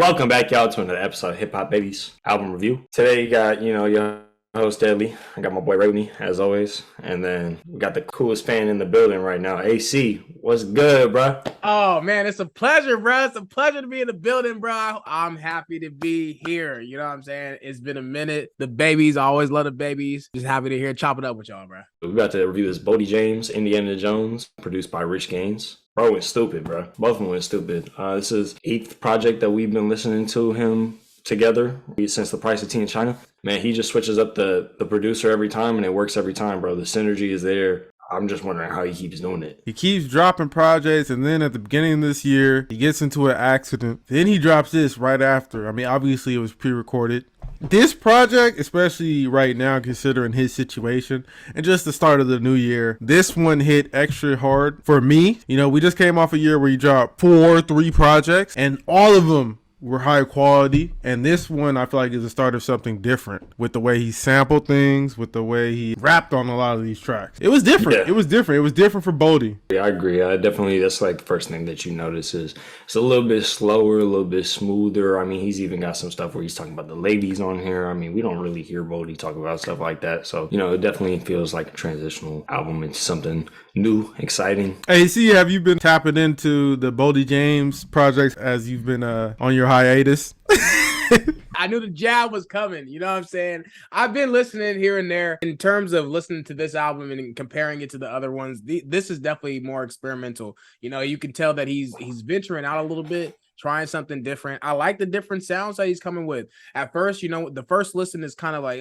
Welcome back, y'all, to another episode of Hip Hop Babies album review. Today, you got, your host, Deadly. I got my boy Ray with me, as always. And then we got the coolest fan in the building right now, AC. What's good, bro? Oh, man, it's a pleasure, bro. It's a pleasure to be in the building, bro. I'm happy to be here. You know what I'm saying? It's been a minute. The babies, I always love the babies. Just happy to chop it up with y'all, bro. We're about to review this Boldy James, Indiana Jones, produced by RichGains. Bro went stupid, bro. Both of them went stupid. This is 8th project that we've been listening to him together since The Price of Tea in China. Man, he just switches up the producer every time, and it works every time, bro. The synergy is there. I'm just wondering how he keeps doing it. He keeps dropping projects, and then at the beginning of this year, he gets into an accident. Then he drops this right after. I mean, obviously, it was pre-recorded. This project, especially right now, considering his situation and just the start of the new year, this one hit extra hard for me. You know, we just came off a year where he dropped 3 projects, and all of them were high quality, and this one I feel like is the start of something different with the way he sampled things, with the way he rapped on a lot of these tracks. It was different. Yeah. It was different for Boldy. Yeah, I agree. Definitely, that's like the first thing that you notice is it's a little bit slower, a little bit smoother. I mean, he's even got some stuff where he's talking about the ladies on here. I mean, we don't really hear Boldy talk about stuff like that. So, it definitely feels like a transitional album into something new, exciting. Hey, see, have you been tapping into the Boldy James projects as you've been on your hiatus? I knew the jab was coming. You know what I'm saying? I've been listening here and there in terms of listening to this album and comparing it to the other ones. This is definitely more experimental. You can tell that he's venturing out a little bit, trying something different. I like the different sounds that he's coming with. At first, the first listen is kind of like,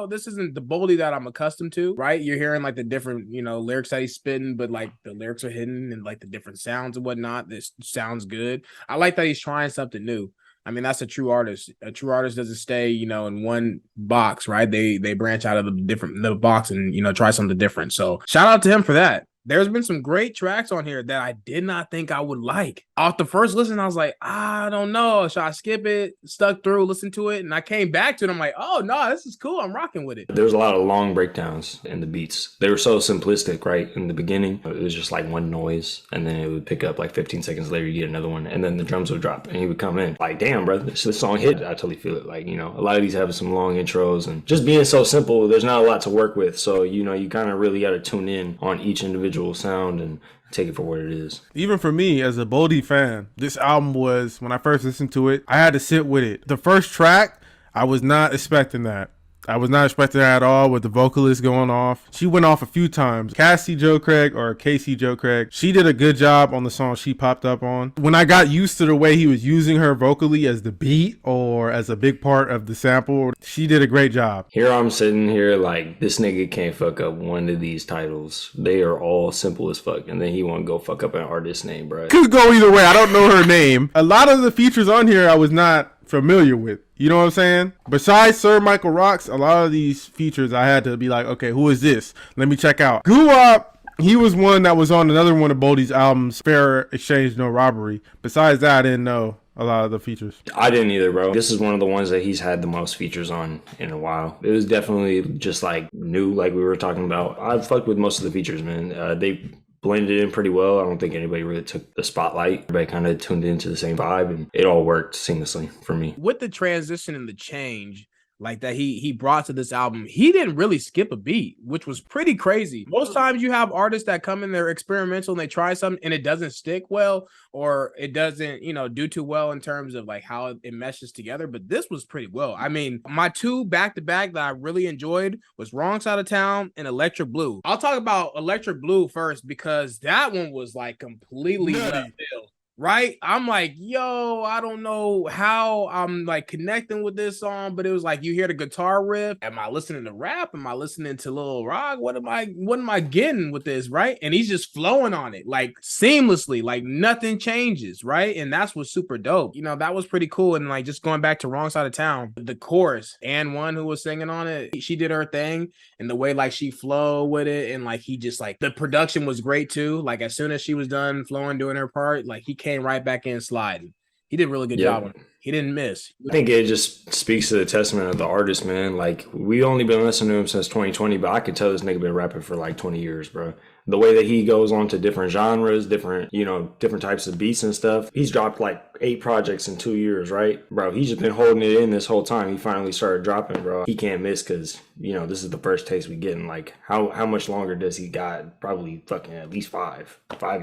this isn't the Boldy that I'm accustomed to, right? You're hearing like the different, lyrics that he's spitting, but like the lyrics are hidden and like the different sounds and whatnot. This sounds good. I like that he's trying something new. I mean, that's a true artist. A true artist doesn't stay, in one box, right? They branch out of the box and, try something different. So shout out to him for that. There's been some great tracks on here that I did not think I would like. Off the first listen, I was like, I don't know. Should I skip it? Stuck through, listen to it. And I came back to it. I'm like, oh, no, this is cool. I'm rocking with it. There's a lot of long breakdowns in the beats. They were so simplistic, right? In the beginning, it was just like one noise. And then it would pick up like 15 seconds later, you get another one. And then the drums would drop and he would come in. Like, damn, bro, this song hit. I totally feel it. Like, a lot of these have some long intros. And just being so simple, there's not a lot to work with. So, you kind of really got to tune in on each individual sound and take it for what it is. Even for me as a Boldy fan, this album was, when I first listened to it, I had to sit with it. The first track, I was not expecting that. I was not expecting that at all with the vocalist going off. She went off a few times. Cassie Joe Craig, or Casey Joe Craig, she did a good job on the song she popped up on. When I got used to the way he was using her vocally as the beat or as a big part of the sample, she did a great job. Here I'm sitting here like, this nigga can't fuck up one of these titles. They are all simple as fuck. And then he want to go fuck up an artist's name, bro. Could go either way. I don't know her name. A lot of the features on here I was not familiar with. You know what I'm saying? Besides Sir Michael Rocks, a lot of these features I had to be like, okay, who is this? Let me check out. Guwap, he was one that was on another one of Boldy's albums, Fair Exchange No Robbery. Besides that, I didn't know a lot of the features. I didn't either, bro. This is one of the ones that he's had the most features on in a while. It was definitely just like new, like we were talking about. I fucked with most of the features, man. They blended in pretty well. I don't think anybody really took the spotlight. Everybody kind of tuned into the same vibe and it all worked seamlessly for me. With the transition and the change like that he brought to this album, he didn't really skip a beat, which was pretty crazy. Most times you have artists that come in, they're experimental and they try something and it doesn't stick well, or it doesn't, do too well in terms of like how it meshes together. But this was pretty well. I mean, my 2 back-to-back that I really enjoyed was Wrong Side of Town and Electric Blue. I'll talk about Electric Blue first because that one was like completely left field. Right? I'm like, yo, I don't know how I'm like connecting with this song, but it was like you hear the guitar riff. Am I listening to rap? Am I listening to Lil Rock? What am I getting with this? Right? And he's just flowing on it like seamlessly, like nothing changes, right? And that's what's super dope. That was pretty cool. And like just going back to Wrong Side of Town, the chorus, and one who was singing on it, she did her thing, and the way like she flowed with it, and like he just like the production was great too. Like as soon as she was done flowing, doing her part, like he came right back in sliding. He did a really good job on it. He didn't miss. I think it just speaks to the testament of the artist, man. Like, we only been listening to him since 2020, but I could tell this nigga been rapping for like 20 years, bro. The way that he goes on to different genres, different types of beats and stuff. He's dropped like 8 projects in 2 years, right? Bro, he's just been holding it in this whole time. He finally started dropping, bro. He can't miss because, this is the first taste we getting. Like, how much longer does he got? Probably fucking at least 5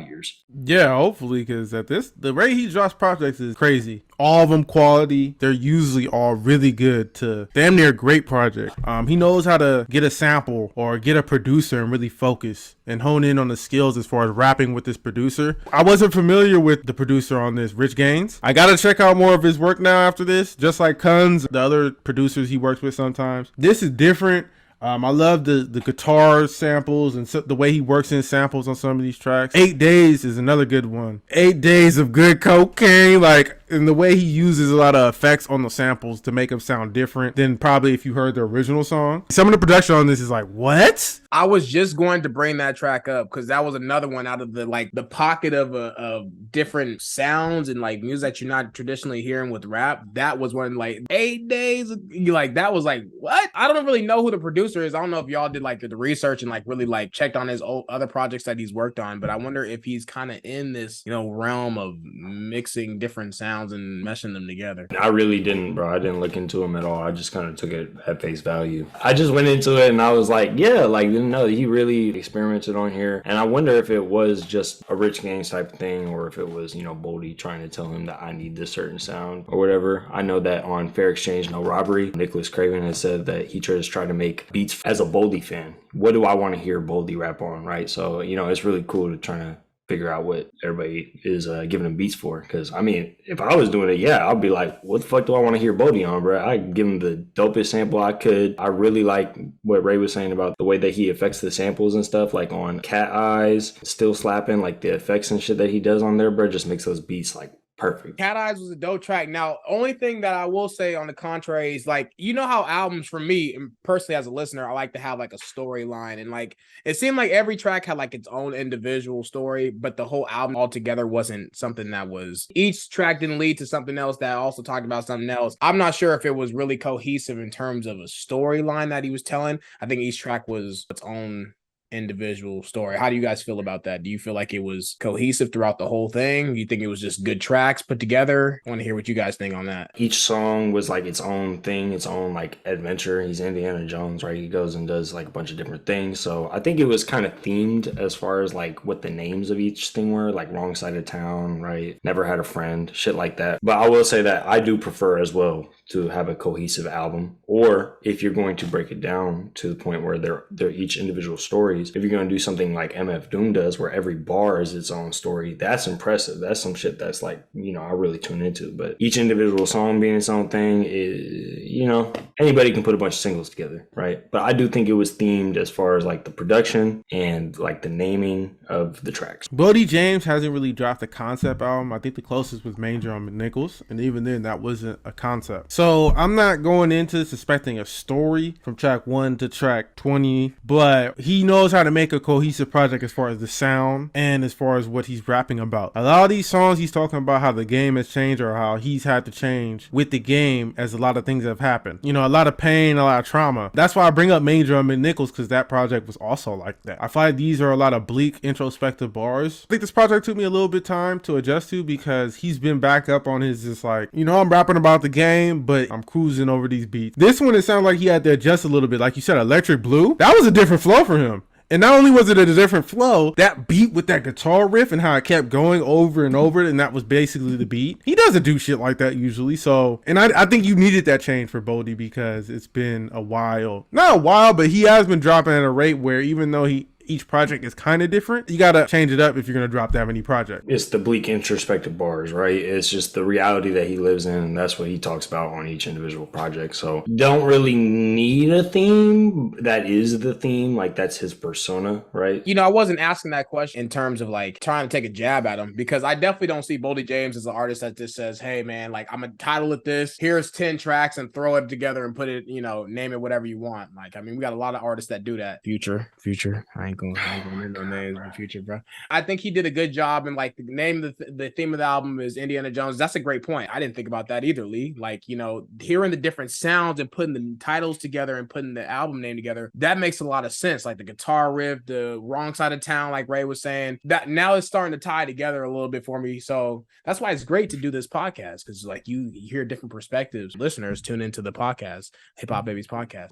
years. Yeah, hopefully, because the rate he drops projects is crazy. All of them quality. They're usually all really good to damn near great project. He knows how to get a sample or get a producer and really focus and hone in on the skills as far as rapping with this producer. I wasn't familiar with the producer on this, RichGains. I gotta check out more of his work now after this, just like Kunz, the other producers he works with sometimes. This is different. I love the guitar samples and the way he works in samples on some of these tracks. 8 Days is another good one. 8 Days of Good Cocaine, and the way he uses a lot of effects on the samples to make them sound different than probably if you heard the original song. Some of the production on this is like, what? I was just going to bring that track up because that was another one out of the pocket of different sounds and like music that you're not traditionally hearing with rap. That was one, like 8 Days. That was like, what? I don't really know who the producer is. I don't know if y'all did like the research and like really like checked on his other projects that he's worked on, but I wonder if he's kind of in this realm of mixing different sounds and meshing them together. I really didn't, bro. I didn't look into him at all. I just kind of took it at face value. I just went into it and I was like, yeah, like, didn't know he really experimented on here. And I wonder if it was just a RichGains type thing or if it was, Boldy trying to tell him that I need this certain sound or whatever. I know that on Fair Exchange, No Robbery, Nicholas Craven has said that he just tried to make beats as a Boldy fan. What do I want to hear Boldy rap on, right? So, it's really cool to try to figure out what everybody is giving him beats for. Because, if I was doing it, yeah, I'd be like, what the fuck do I want to hear Boldy on, bro? I'd give him the dopest sample I could. I really like what Ray was saying about the way that he affects the samples and stuff, like on Cat Eyes, Still Slapping, like the effects and shit that he does on there, bro, just makes those beats like perfect. Cat Eyes was a dope track. Now, only thing that I will say on the contrary is like, how albums for me, and personally as a listener, I like to have like a storyline. And like, it seemed like every track had like its own individual story, but the whole album altogether wasn't something that was, each track didn't lead to something else that also talked about something else. I'm not sure if it was really cohesive in terms of a storyline that he was telling. I think each track was its own individual story. How do you guys feel about that? Do you feel like it was cohesive throughout the whole thing? Do you think it was just good tracks put together? I want to hear what you guys think on that. Each song was like its own thing, its own like adventure. He's Indiana Jones, right? He goes and does like a bunch of different things. So I think it was kind of themed as far as like what the names of each thing were, like Wrong Side of Town, right? Never Had a Friend, shit like that. But I will say that I do prefer as well to have a cohesive album, or if you're going to break it down to the point where they're each individual stories, if you're going to do something like MF Doom does where every bar is its own story, that's impressive. That's some shit that's like, I really tune into. But each individual song being its own thing is, anybody can put a bunch of singles together, right? But I do think it was themed as far as like the production and like the naming of the tracks. Boldy James hasn't really dropped a concept album. I think the closest was Manger on McNichols, and even then that wasn't a concept. So I'm not going into this expecting a story from track 1 to track 20, but he knows how to make a cohesive project as far as the sound and as far as what he's rapping about. A lot of these songs he's talking about how the game has changed or how he's had to change with the game as a lot of things have happened. A lot of pain, a lot of trauma. That's why I bring up Manger on McNichols, because that project was also like that. I find these are a lot of bleak introspective bars. I think this project took me a little bit of time to adjust to because he's been back up on his just like, I'm rapping about the game, but I'm cruising over these beats. This one, it sounded like he had to adjust a little bit. Like you said, Electric Blue, that was a different flow for him. And not only was it a different flow, that beat with that guitar riff and how it kept going over and over, and that was basically the beat. He doesn't do shit like that usually. So, and I think you needed that change for Boldy because it's been a while. Not a while, but he has been dropping at a rate where even though each project is kind of different, you gotta change it up if you're gonna drop that many projects. It's the bleak introspective bars, right? It's just the reality that he lives in, and that's what he talks about on each individual project. So don't really need a theme. That is the theme, like that's his persona, right? I wasn't asking that question in terms of like trying to take a jab at him, because I definitely don't see Boldy James as an artist that just says, hey man, like I'm gonna title it this, here's 10 tracks and throw it together and put it, name it whatever you want. Like, we got a lot of artists that do that. Future, I ain't I ain't gonna name no names in the future, bro. I think he did a good job, and like the name of the theme of the album is Indiana Jones. That's a great point. I didn't think about that either, Lee. Like, you know, hearing the different sounds and putting the titles together and putting the album name together, that makes a lot of sense. Like the guitar riff, the wrong side of town, like Ray was saying, that now it's starting to tie together a little bit for me. So that's why it's great to do this podcast, because like you hear different perspectives. Listeners tune into the podcast, Hip Hop Babies podcast.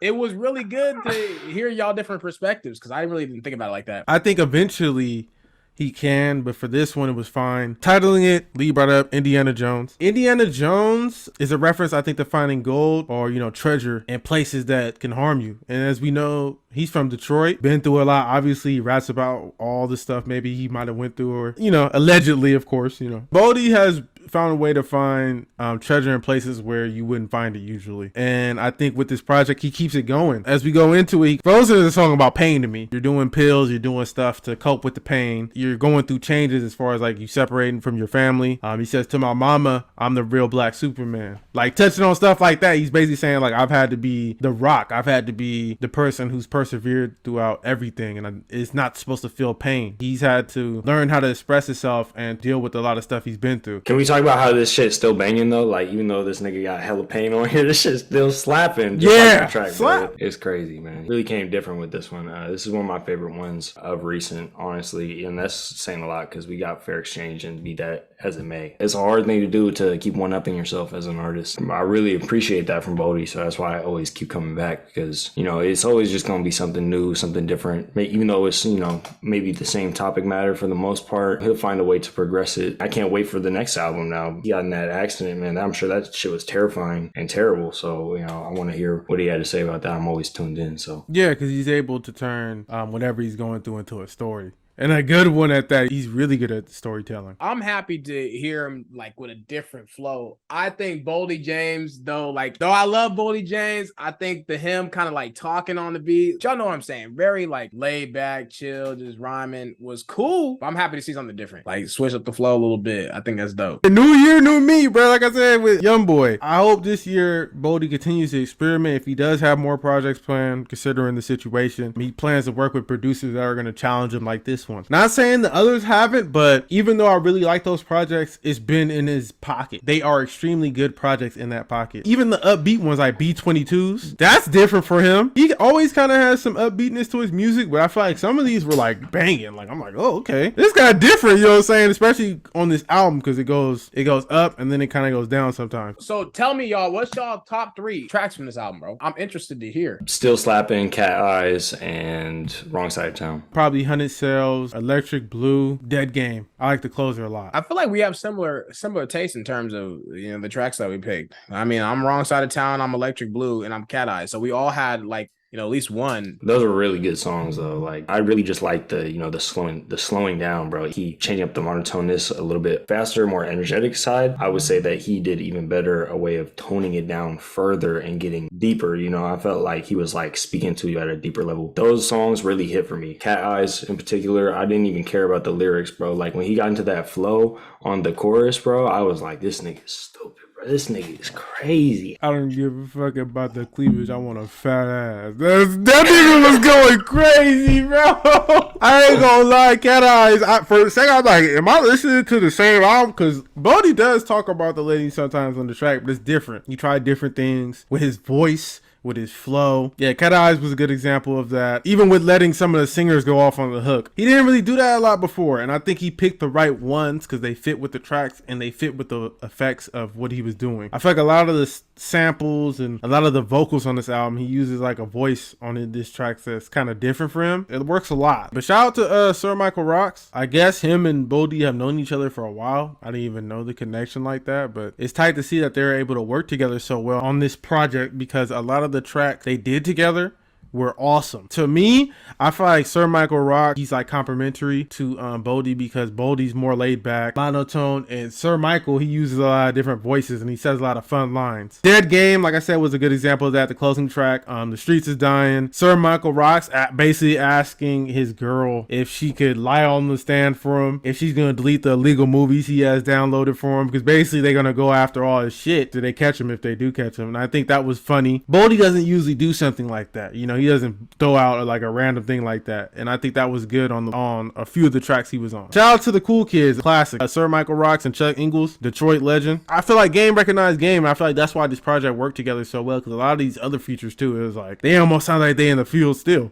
It was really good to hear y'all different perspectives, because I really didn't think about it like that. I think eventually he can, but for this one, it was fine. Titling it, Lee brought up Indiana Jones. Indiana Jones is a reference, I think, to finding gold or, you know, treasure in places that can harm you. And as we know, he's from Detroit, been through a lot. Obviously, he raps about all the stuff maybe he might have went through, or, you know, allegedly, of course, you know. Boldy has found a way to find treasure in places where you wouldn't find it usually. And I think with this project, he keeps it going. As we go into it, Frozen is a song about pain to me. You're doing pills, you're doing stuff to cope with the pain. You're going through changes as far as like you separating from your family. He says, to my mama, I'm the real black Superman. Like touching on stuff like that, he's basically saying like, I've had to be the rock. I've had to be the person who's persevered throughout everything, and it's not supposed to feel pain. He's had to learn how to express himself and deal with a lot of stuff he's been through. Can we talk about how this shit's still banging though? Like, even though this nigga got hella pain on here, this shit's still slapping. Just Yeah, like the track, slap. bro. It's crazy, man. Really came different with this one. This is one of my favorite ones of recent, honestly, and that's saying a lot because we got fair exchange, and be that as it may, it's a hard thing to do to keep one-upping yourself as an artist. I really appreciate that from Boldy, so that's why I always keep coming back, because, you know, it's always just gonna be something new, something different. Even though it's, you know, maybe the same topic matter for the most part, he'll find a way to progress it. I can't wait for the next album now. He got in that accident, man. I'm sure that shit was terrifying and terrible. So, you know, I want to hear what he had to say about that. I'm always tuned in. So Yeah, because he's able to turn whatever he's going through into a story. And a good one at that. He's really good at storytelling. I'm happy to hear him like with a different flow. I think Boldy James, though I love Boldy James, I think him kind of like talking on the beat, y'all know what I'm saying, very like laid back, chill, just rhyming was cool. But I'm happy to see something different. Like switch up the flow a little bit. I think that's dope. The new year, new me, bro. Like I said with Youngboy. I hope this year Boldy continues to experiment. If he does have more projects planned, considering the situation, he plans to work with producers that are going to challenge him like this one. Not saying the others haven't, but even though I really like those projects, it's been in his pocket. They are extremely good projects in that pocket. Even the upbeat ones like B-22s, that's different for him. He always kind of has some upbeatness to his music, but I feel like some of these were like banging. Like I'm like, oh, okay. This guy different, you know what I'm saying? Especially on this album, because it goes up and then it kind of goes down sometimes. So tell me, y'all, what's y'all top 3 tracks from this album, bro? I'm interested to hear. Still Slapping, Cat Eyes, and Wrong Side of Town. Probably 100 Cells, Electric Blue, Dead Game. I like the closer a lot. I feel like we have similar taste in terms of, you know, the tracks that we picked. I mean, I'm Wrong Side of Town, I'm Electric Blue, and I'm Cat Eyes. So we all had like, you know, at least one. Those were really good songs though. Like I really just like the, you know, the slowing down, bro. He changed up the monotoneness a little bit faster, more energetic side. I would say that he did even better a way of toning it down further and getting deeper. You know, I felt like he was like speaking to you at a deeper level. Those songs really hit for me. Cat Eyes in particular, I didn't even care about the lyrics, bro. Like when he got into that flow on the chorus, bro, I was like, this nigga's stupid. This nigga is crazy. I don't give a fuck about the cleavage. I want a fat ass. That nigga was going crazy, bro. I ain't gonna lie, Cat Eyes. For a second, I was like, am I listening to the same album? Because Boldy does talk about the lady sometimes on the track, but it's different. He tried different things with his voice, with his flow. Yeah, Cat Eyes was a good example of that. Even with letting some of the singers go off on the hook. He didn't really do that a lot before, and I think he picked the right ones because they fit with the tracks and they fit with the effects of what he was doing. I feel like a lot of the samples and a lot of the vocals on this album, he uses like a voice on this track that's kind of different for him. It works a lot. But shout out to Sir Michael Rocks. I guess him and Boldy have known each other for a while. I didn't even know the connection like that, but it's tight to see that they're able to work together so well on this project, because a lot of the tracks they did together were awesome. To me, I feel like Sir Michael Rock, he's like complimentary to Boldy, because Boldy's more laid back, monotone, and Sir Michael, he uses a lot of different voices and he says a lot of fun lines. Dead Game, like I said, was a good example of that. The closing track, The Streets is Dying. Sir Michael Rock's basically asking his girl if she could lie on the stand for him, if she's gonna delete the illegal movies he has downloaded for him, because basically they're gonna go after all his shit. Do they catch him if they do catch him? And I think that was funny. Boldy doesn't usually do something like that. You know, he doesn't throw out like a random thing like that. And I think that was good on a few of the tracks he was on. Shout out to the Cool Kids, classic. Sir Michael Rocks and Chuck Ingles, Detroit legend. I feel like game recognized game. And I feel like that's why this project worked together so well, because a lot of these other features too, it was like they almost sound like they in the field still.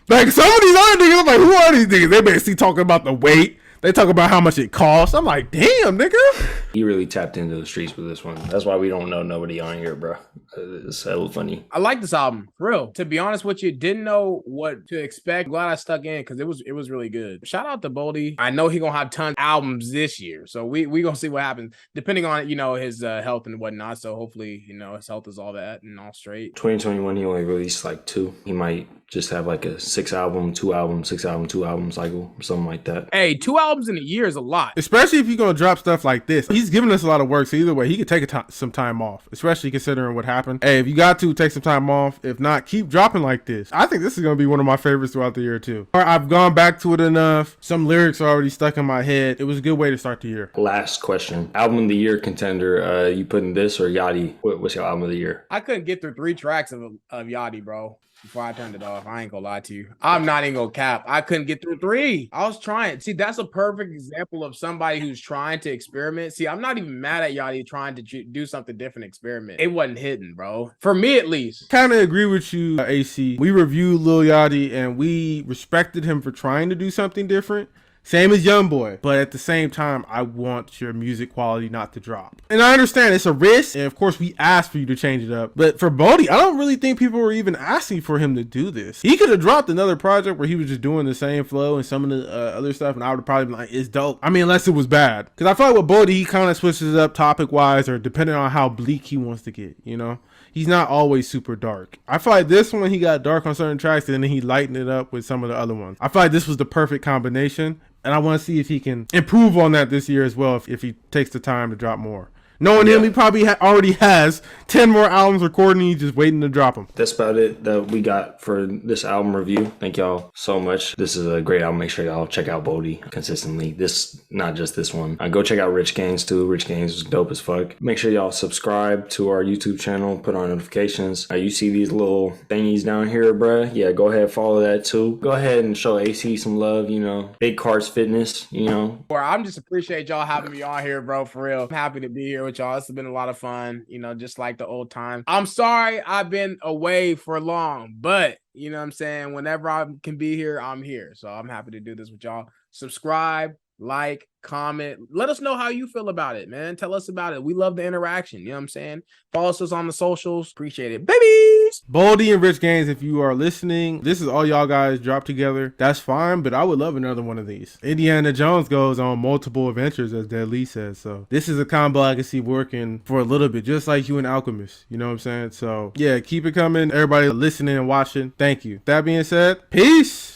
Like some of these other niggas, I'm like, who are these niggas? They basically talking about the weight. They talk about how much it costs. I'm like, damn, nigga. He really tapped into the streets with this one. That's why we don't know nobody on here, bro. It's hella funny. I like this album, for real. To be honest with you, didn't know what to expect. Glad I stuck in because it was really good. Shout out to Boldy. I know he gonna have tons of albums this year, so we gonna see what happens depending on his health and whatnot. So hopefully his health is all that and all straight. 2021, he only released like 2. He might just have like a 6 album, 2 album, 6 album, 2 album cycle or something like that. Hey, 2 albums in a year is a lot. Especially if you're going to drop stuff like this. He's giving us a lot of work, so either way, he could take some time off, especially considering what happened. Hey, if you got to, take some time off. If not, keep dropping like this. I think this is going to be one of my favorites throughout the year too. I've gone back to it enough. Some lyrics are already stuck in my head. It was a good way to start the year. Last question. Album of the year contender, you putting this or Yachty? What's your album of the year? I couldn't get through 3 tracks of Yachty, bro. Before I turned it off, I ain't gonna lie to you. I'm not even gonna cap. I couldn't get through 3. I was trying. See, that's a perfect example of somebody who's trying to experiment. See, I'm not even mad at Yachty trying to do something different, experiment. It wasn't hidden, bro. For me, at least. Kind of agree with you, AC. We reviewed Lil Yachty and we respected him for trying to do something different. Same as Youngboy, but at the same time, I want your music quality not to drop. And I understand it's a risk, and of course, we asked for you to change it up. But for Boldy, I don't really think people were even asking for him to do this. He could have dropped another project where he was just doing the same flow and some of the other stuff, and I would have probably been like, it's dope. I mean, unless it was bad. Because I feel like with Boldy, he kind of switches it up topic-wise or depending on how bleak he wants to get, He's not always super dark. I feel like this one, he got dark on certain tracks, and then he lightened it up with some of the other ones. I feel like this was the perfect combination. And I want to see if he can improve on that this year as well, if he takes the time to drop more. Knowing him, he probably already has 10 more albums recording. He's just waiting to drop them. That's about it that we got for this album review. Thank y'all so much. This is a great album. Make sure y'all check out Boldy consistently. Not just this one. Go check out RichGains too. RichGains is dope as fuck. Make sure y'all subscribe to our YouTube channel. Put on notifications. You see these little thingies down here, bruh? Yeah, go ahead, follow that too. Go ahead and show AC some love. Big Carts Fitness. I'm just appreciate y'all having me on here, bro. For real, I'm happy to be here with y'all. It's been a lot of fun, just like the old time. I'm sorry I've been away for long, but you know what I'm saying? Whenever I can be here, I'm here. So I'm happy to do this with y'all. Subscribe, like, comment. Let us know how you feel about it, man. Tell us about it. We love the interaction. You know what I'm saying? Follow us on the socials. Appreciate it, babies. Boldy and RichGains, if you are listening, this is all y'all guys dropped together. That's fine, but I would love another one of these. Indiana Jones goes on multiple adventures, as Dead Lee says. So this is a combo I can see working for a little bit, just like you and Alchemist. You know what I'm saying? So yeah, keep it coming. Everybody listening and watching, thank you. That being said, peace.